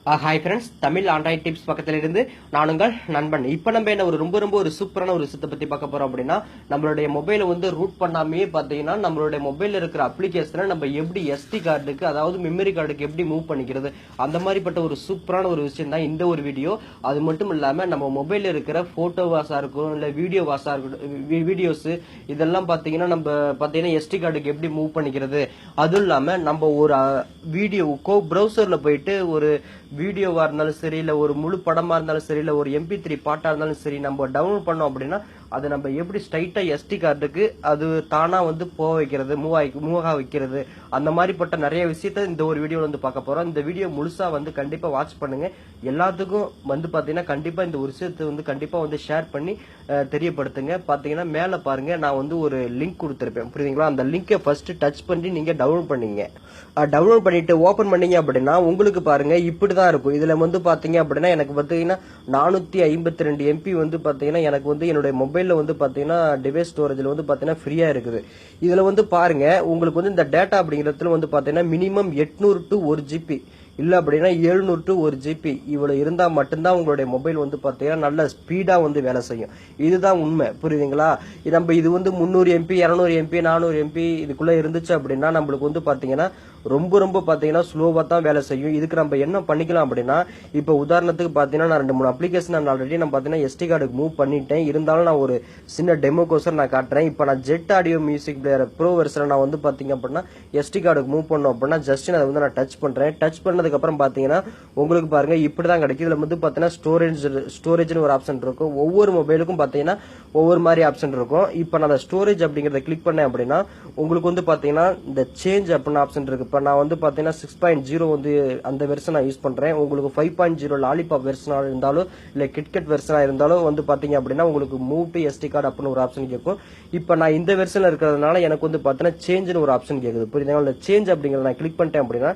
Hi friends, Tamil Android tips பக்கத்துல இருந்து நான் உங்கள் நண்பன். இப்போ நம்ம என்ன ரொம்ப ஒரு சூப்பரான ஒரு விஷயத்தை பத்தி பார்க்க போறோம் அப்படின்னா, நம்மளுடைய மொபைலை வந்து ரூட் பண்ணாமே பாத்தீங்கன்னா நம்மளுடைய மொபைல்ல இருக்கிற அப்ளிகேஷனை நம்ம எப்படி எஸ்டி கார்டுக்கு, அதாவது மெமரி கார்டுக்கு எப்படி மூவ் பண்ணிக்கிறது, அந்த மாதிரிப்பட்ட ஒரு சூப்பரான ஒரு விஷயம் தான் இந்த ஒரு வீடியோ. அது மட்டும் இல்லாம நம்ம மொபைல்ல இருக்கிற போட்டோ வாசா இருக்கும், இல்ல வீடியோ வாசா இருக்கட்டும், வீடியோஸ் இதெல்லாம் பாத்தீங்கன்னா நம்ம பாத்தீங்கன்னா எஸ்டி கார்டுக்கு எப்படி மூவ் பண்ணிக்கிறது, அதுவும் இல்லாம நம்ம ஒரு வீடியோக்கோ ப்ரௌசர்ல போயிட்டு ஒரு வீடியோவா இருந்தாலும் சரி, இல்ல ஒரு முழு படமா இருந்தாலும் சரி, இல்ல ஒரு MP3 பாட்டா இருந்தாலும் சரி, நம்ம டவுன்லோட் பண்ணோம் அப்படின்னா அதை நம்ம எப்படி ஸ்ட்ரைட்டா எஸ்டி கார்டுக்கு அது தானா வந்து போக வைக்கிறது, மூவ் வைக்கிறது, அந்த மாதிரிப்பட்ட நிறைய விஷயத்த இந்த ஒரு வீடியோல வந்து பார்க்க போறோம். இந்த வீடியோ முழுசா வந்து கண்டிப்பா வாட்ச் பண்ணுங்க. எல்லாத்துக்கும் வந்து பாத்தீங்கன்னா கண்டிப்பா இந்த ஒரு விஷயத்தை வந்து கண்டிப்பா வந்து ஷேர் பண்ணி தெரியப்படுத்துங்க. பாத்தீங்கன்னா மேல பாருங்க, நான் வந்து ஒரு லிங்க் கொடுத்திருப்பேன், புரியுதுங்களா? அந்த லிங்கை ஃபர்ஸ்ட் டச் பண்ணி நீங்க டவுன்லோட் பண்ணீங்க. டவுன்லோட் பண்ணிட்டு ஓபன் பண்ணீங்க அப்படின்னா உங்களுக்கு பாருங்க இப்படிதான் இருக்கும். இதுல வந்து பாத்தீங்க அப்படின்னா எனக்கு பாத்தீங்கன்னா 452 MB வந்து பாத்தீங்கன்னா எனக்கு வந்து என்னுடைய மொபைல்ல வந்து பாத்தீங்கன்னா டிவைஸ் ஸ்டோரேஜ்ல வந்து பாத்தீங்கன்னா ஃப்ரீயா இருக்குது. இதுல வந்து பாருங்க உங்களுக்கு வந்து இந்த டேட்டா அப்படிங்கறதுல வந்து பாத்தீங்கன்னா மினிமம் 800 to 1 GB, இல்ல அப்படின்னா 700 to 1 GB இவ்வளவு இருந்தா மட்டும்தான் உங்களுடைய மொபைல் வந்து பாத்தீங்கன்னா நல்ல ஸ்பீடா வந்து வேலை செய்யும். இதுதான் உண்மை, புரியுதுங்களா? நம்ம இது வந்து 300 MB 200 MB 400 MB இதுக்குள்ள இருந்துச்சு அப்படின்னா நம்மளுக்கு வந்து பாத்தீங்கன்னா ரொம்ப பாத்தீங்கன்னா ஸ்லோவா தான் வேலை செய்யும். இதுக்கு நம்ம என்ன பண்ணிக்கலாம் அப்படின்னா, இப்ப உதாரணத்துக்கு பாத்தீங்கன்னா நான் 2-3 அப்ளிகேஷன் நான் ஆல்ரெடி நான் பாத்தீங்கன்னா எஸ்டி கார்டுக்கு மூவ் பண்ணிட்டேன். இருந்தாலும் நான் ஒரு சின்ன டெமோ கோசர் நான் காட்டுறேன். இப்ப நான் jet audio music player pro version நான் வந்து பாத்தீங்க அப்படின்னா எஸ்டி கார்டுக்கு மூவ் பண்ணோம் அப்படின்னா ஜஸ்ட் அதை வந்து நான் டச் பண்றேன். டச் பண்ணதுக்கு அப்புறம் பாத்தீங்கன்னா உங்களுக்கு பாருங்க இப்படிதான் கிடைக்கும். இதுல வந்து பாத்தீங்கன்னா ஸ்டோரேஜ்னு ஒரு ஆப்ஷன் இருக்கும். ஒவ்வொரு மொபைலுக்கும் பாத்தீங்கன்னா ஒவ்வொரு மாதிரி ஆப்ஷன் இருக்கும். இப்ப நான் ஸ்டோரேஜ் அப்படிங்கறத கிளிக் பண்ணேன் அப்படின்னா உங்களுக்கு வந்து பாத்தீங்கன்னா இந்த சேஞ்ச் அப்படின்னு ஆப்ஷன் இருக்கு. இப்ப நான் வந்து பாத்தீங்கன்னா 6.0 வந்து அந்த வெர்ஷன் நான் யூஸ் பண்றேன். உங்களுக்கு 5.0 லாலிபாப் வெர்ஷனா இருந்தாலும் இல்ல கிட்கட் வெர்ஷனா இருந்தாலும் வந்து பாத்தீங்க அப்படின்னா உங்களுக்கு மூவ் டு எஸ்டி கார்டு அப்படின்னு ஒரு ஆப்ஷன் கேட்கும். இப்ப நான் இந்த வெர்ஷன்ல இருக்கிறதுனால எனக்கு வந்து பாத்தீங்கன்னா சேஞ்ச்னு ஒரு ஆப்ஷன் கேக்குது, புரியுதுங்களா? இந்த சேஞ்ச் அப்படிங்கறத நான் கிளிக் பண்ணிட்டேன் அப்படின்னா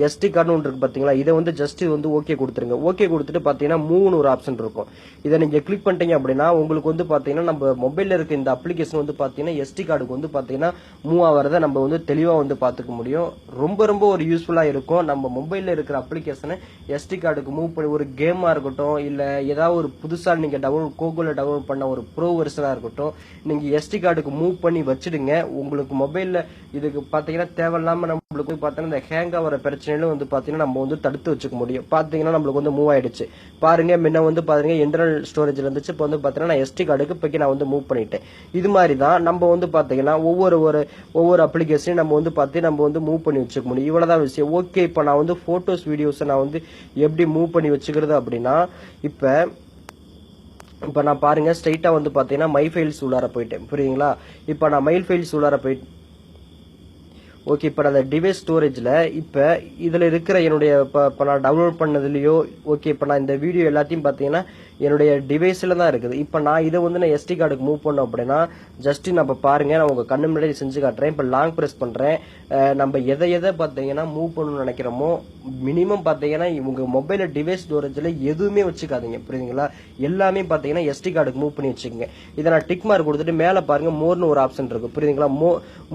எஸ்டி கார்டு ஒன்று இருக்கு பாத்தீங்களா, இதை வந்து ஜஸ்ட் வந்து ஓகே கொடுத்துருங்க. ஓகே கொடுத்துட்டு பாத்தீங்கன்னா மூவ்னு ஒரு ஆப்ஷன் இருக்கும். இதை நீங்க கிளிக் பண்ணிட்டீங்க அப்படின்னா உங்களுக்கு வந்து பாத்தீங்கன்னா நம்ம மொபைல்ல இருக்க இந்த அப்ளிகேஷன் வந்து பாத்தீங்கன்னா எஸ்டி கார்டுக்கு வந்து பாத்தீங்கன்னா மூவ் ஆகிறத நம்ம வந்து தெளிவா வந்து பாத்துக்க முடியும். ரொம்ப ஒரு யூஸ்ஃபுல்லா இருக்கும். நம்ம மொபைல்ல இருக்கிற அப்ளிகேஷனை எஸ்டி கார்டுக்கு மூவ் பண்ணி ஒரு கேமா இருக்கட்டும், இல்ல ஏதாவது ஒரு புதுசா நீங்க கூகுள்ல டவுன்லோட் பண்ண ஒரு ப்ரோ வெர்ஷனா இருக்கட்டும், நீங்க எஸ்டி கார்டுக்கு மூவ் பண்ணி வச்சிடுங்க. உங்களுக்கு மொபைல்ல இதுக்கு பாத்தீங்கன்னா தேவையில்லாம நம்மளுக்கு பாத்தீங்கன்னா இந்த ஹேங் ஆகிற பிரச்சனையில வந்து பாத்தீங்கன்னா நம்ம வந்து தடுத்து வச்சுக்க முடியும். பாத்தீங்கன்னா நம்மளுக்கு வந்து மூவ் ஆயிடுச்சு பாருங்க. முன்ன வந்து பாத்தீங்கன்னா இன்டர்னல் ஸ்டோரேஜ்ல இருந்துச்சு, இப்போ வந்து பாத்தீங்கன்னா நான் எஸ்டி கார்டுக்கு இப்ப நான் வந்து மூவ் பண்ணிட்டேன். இது மாதிரி தான் நம்ம வந்து பாத்தீங்கன்னா ஒவ்வொரு அப்ளிகேஷனையும் நம்ம வந்து மூவ் பண்ணி வச்சுக்க முடியும். இவ்வளவுதான் விஷயம். ஓகே, இப்ப நான் வந்து போட்டோஸ் வீடியோஸ் நான் வந்து எப்படி மூவ் பண்ணி வச்சுக்கிறது அப்படின்னா, இப்ப நான் பாருங்க ஸ்ட்ரைட்டா வந்து பாத்தீங்கன்னா மை ஃபைல்ஸ் உள்ளார போயிட்டேன், புரியுதுங்களா? இப்ப நான் மை ஃபைல்ஸ் உள்ளார போயிட்டு ஓகே, இப்ப நான் டிவைஸ் ஸ்டோரேஜ்ல இப்ப இதுல இருக்கிற என்னுடைய இப்ப நான் டவுன்லோட் பண்ணதுலயோ ஓகே, இப்ப நான் இந்த வீடியோ எல்லாத்தையும் பாத்தீங்கன்னா என்னுடைய டிவைஸ்ல தான் இருக்குது. இப்ப நான் இதை வந்து நான் எஸ்டி கார்டுக்கு மூவ் பண்ணோம் அப்படின்னா ஜஸ்ட் நம்ம பாருங்க, நான் உங்க கண்ணு முன்னாடி செஞ்சு காட்டுறேன். இப்ப லாங் பிரஸ் பண்றேன். நம்ம எதை பாத்தீங்கன்னா மூவ் பண்ணணும்னு நினைக்கிறோமோ மினிமம் பாத்தீங்கன்னா உங்க மொபைல டிவைஸ் ஸ்டோரேஜ்ல எதுவுமே வச்சுக்காதீங்க, புரியுதுங்களா? எல்லாமே பாத்தீங்கன்னா எஸ்டி கார்டுக்கு மூவ் பண்ணி வச்சுக்கோங்க. இதை நான் டிக் மார்க் கொடுத்துட்டு மேல பாருங்க மோர்னு ஒரு ஆப்ஷன் இருக்கு, புரியுதுங்களா?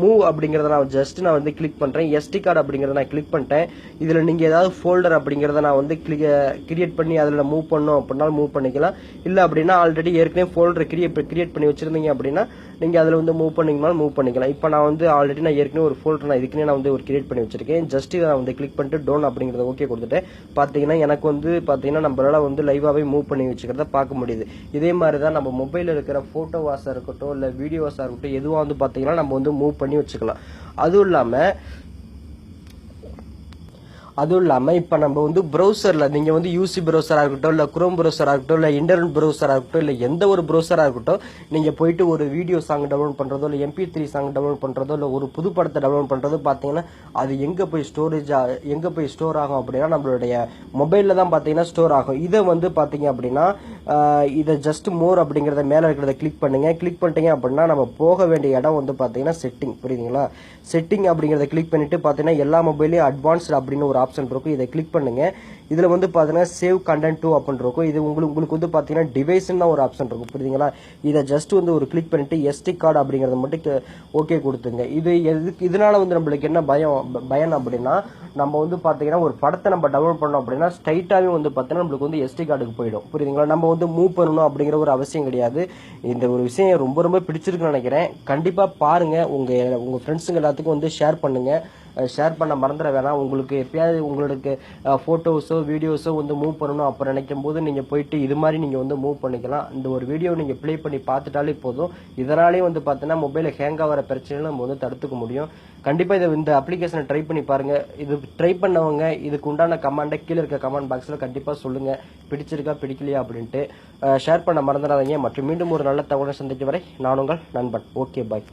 மூவ் அப்படிங்கறத நான் வந்து கிளிக் பண்றேன். எஸ்டி கார்டு அப்படிங்கறத நான் கிளிக் பண்ணிட்டேன். இதுல நீங்க ஏதாவது ஃபோல்டர் அப்படிங்கறத நான் வந்து கிரியேட் பண்ணி அதுல மூவ் பண்ணோம் அப்படின்னா மூவ் பண்ணிக்கலாம். இல்ல அப்படின்னா ஆல்ரெடி ஏற்கனவே ஃபோல்டர் கிரியேட் பண்ணி வச்சிருந்தீங்க அப்படின்னா நீங்க அதுல வந்து மூவ் பண்ணிக்கலாம். இப்ப நான் வந்து ஆல்ரெடி நான் ஏற்கனவே ஒரு ஃபோல்டர் நான் இதுக்குன்னே நான் வந்து ஒரு கிரியேட் பண்ணி வச்சிருக்கேன். ஜஸ்ட் இதை நான் வந்து கிளிக் பண்ணிட்டு டவுன் அப்படிங்கறத ஓகே கொடுத்துட்டேன். பாத்தீங்கன்னா எனக்கு வந்து பாத்தீங்கன்னா நம்மளால வந்து லைவாவே மூவ் பண்ணி வச்சுக்கிறத பார்க்க முடியுது. இதே மாதிரிதான் நம்ம மொபைல்ல இருக்கிற போட்டோ வாசா இருக்கட்டும், இல்ல வீடியோ வாசா இருக்கட்டும், எதுவா வந்து பாத்தீங்கன்னா நம்ம வந்து மூவ் பண்ணி வச்சுக்கலாம். அதுவும் இல்லாம இப்ப நம்ம வந்து ப்ரௌசர்ல நீங்க வந்து யூசி ப்ரௌசரா இருக்கட்டும், இல்ல குரோம் ப்ரௌசரா இருக்கட்டும், இல்ல இன்டர்நெட் ப்ரௌசரா இருக்கட்டும், இல்ல எந்த ஒரு ப்ரௌசரா இருக்கட்டும், நீங்க போயிட்டு ஒரு வீடியோ சாங் டவுன்லோட் பண்றதோ, இல்ல MP3 சாங் டவுன்லோட் பண்றதோ, இல்ல ஒரு புது படத்தை டவுன்லோட் பண்றதோ பாத்தீங்கன்னா அது எங்க போய் ஸ்டோர் ஆகும் அப்படின்னா நம்மளுடைய மொபைல்ல தான் பாத்தீங்கன்னா ஸ்டோர் ஆகும். இதை வந்து பாத்தீங்க அப்படின்னா இதை ஜஸ்ட் மோர் அப்படிங்கறத மேல இருக்கிறத கிளிக் பண்ணுங்க. கிளிக் பண்ணிட்டீங்க அப்படின்னா நம்ம போக வேண்டிய இடம் வந்து பாத்தீங்கன்னா செட்டிங், புரியுதுங்களா? செட்டிங் அப்படிங்கறத கிளிக் பண்ணிட்டு பாத்தீங்கன்னா எல்லா மொபைலையும் அட்வான்ஸ்ட் அப்படின்னு ஒரு ஆப்ஷன் இருக்கும். இதை கிளிக் பண்ணுங்க. இதுல வந்து பாத்தீங்கன்னா சேவ் கண்டென்ட் டு அப்படின்னு இருக்கும். இது உங்களுக்கு வந்து பாத்தீங்கன்னா டிவைஸ்ன்னு ஒரு ஆப்ஷன் இருக்கும், புரியுதுங்களா? இதை ஜஸ்ட் வந்து ஒரு கிளிக் பண்ணிட்டு SD கார்டு அப்படிங்கறத மட்டும் ஓகே கொடுத்துங்க. இதனால வந்து நம்மளுக்கு என்ன பயன் அப்படின்னா, நம்ம வந்து பாத்தீங்கன்னா ஒரு படத்தை நம்ம டவுன்லோட் பண்ணோம் அப்படின்னா ஸ்ட்ரைட்டாவே வந்து பாத்தீங்கன்னா நம்மளுக்கு வந்து SD கார்டுக்கு போயிடும், புரியுதுங்களா? நம்ம வந்து மூவ் பண்ணணும் அப்படிங்கிற ஒரு அவசியம் கிடையாது. இந்த ஒரு விஷயம் ரொம்ப ரொம்ப பிடிச்சிருக்குன்னு நினைக்கிறேன். கண்டிப்பா பாருங்க. உங்க ஃப்ரெண்ட்ஸுங்க எல்லாத்துக்கும் வந்து ஷேர் பண்ணுங்க. ஷேர் பண்ண மறந்துட வேணாம். உங்களுக்கு எப்பயாவது உங்களுக்கு போட்டோஸோ வீடியோஸோ வந்து மூவ் பண்ணணும் அப்ப நினைக்கும் போது நீங்க போயிட்டு இது மாதிரி நீங்க வந்து மூவ் பண்ணிக்கலாம். இந்த ஒரு வீடியோ நீங்க ப்ளே பண்ணி பார்த்துட்டாலே போதும். இதனாலே வந்து பாத்தீங்கன்னா மொபைல ஹேங் ஆகிற பிரச்சனைகளை நம்ம வந்து தடுத்துக்க முடியும். கண்டிப்பா இந்த அப்ளிகேஷனை ட்ரை பண்ணி பாருங்க. இது ட்ரை பண்ணவங்க இதுக்கு உண்டான கமெண்ட்டை கீழே இருக்க கமெண்ட் பாக்ஸ்ல கண்டிப்பா சொல்லுங்க, பிடிச்சிருக்கா பிடிக்கலையா அப்படின்ட்டு. ஷேர் பண்ண மறந்துடாதீங்க. மற்றும் மீண்டும் ஒரு நல்ல தகவலை சந்திக்கும் வரை நான் உங்கள் நண்பன். ஓகே, பாய்.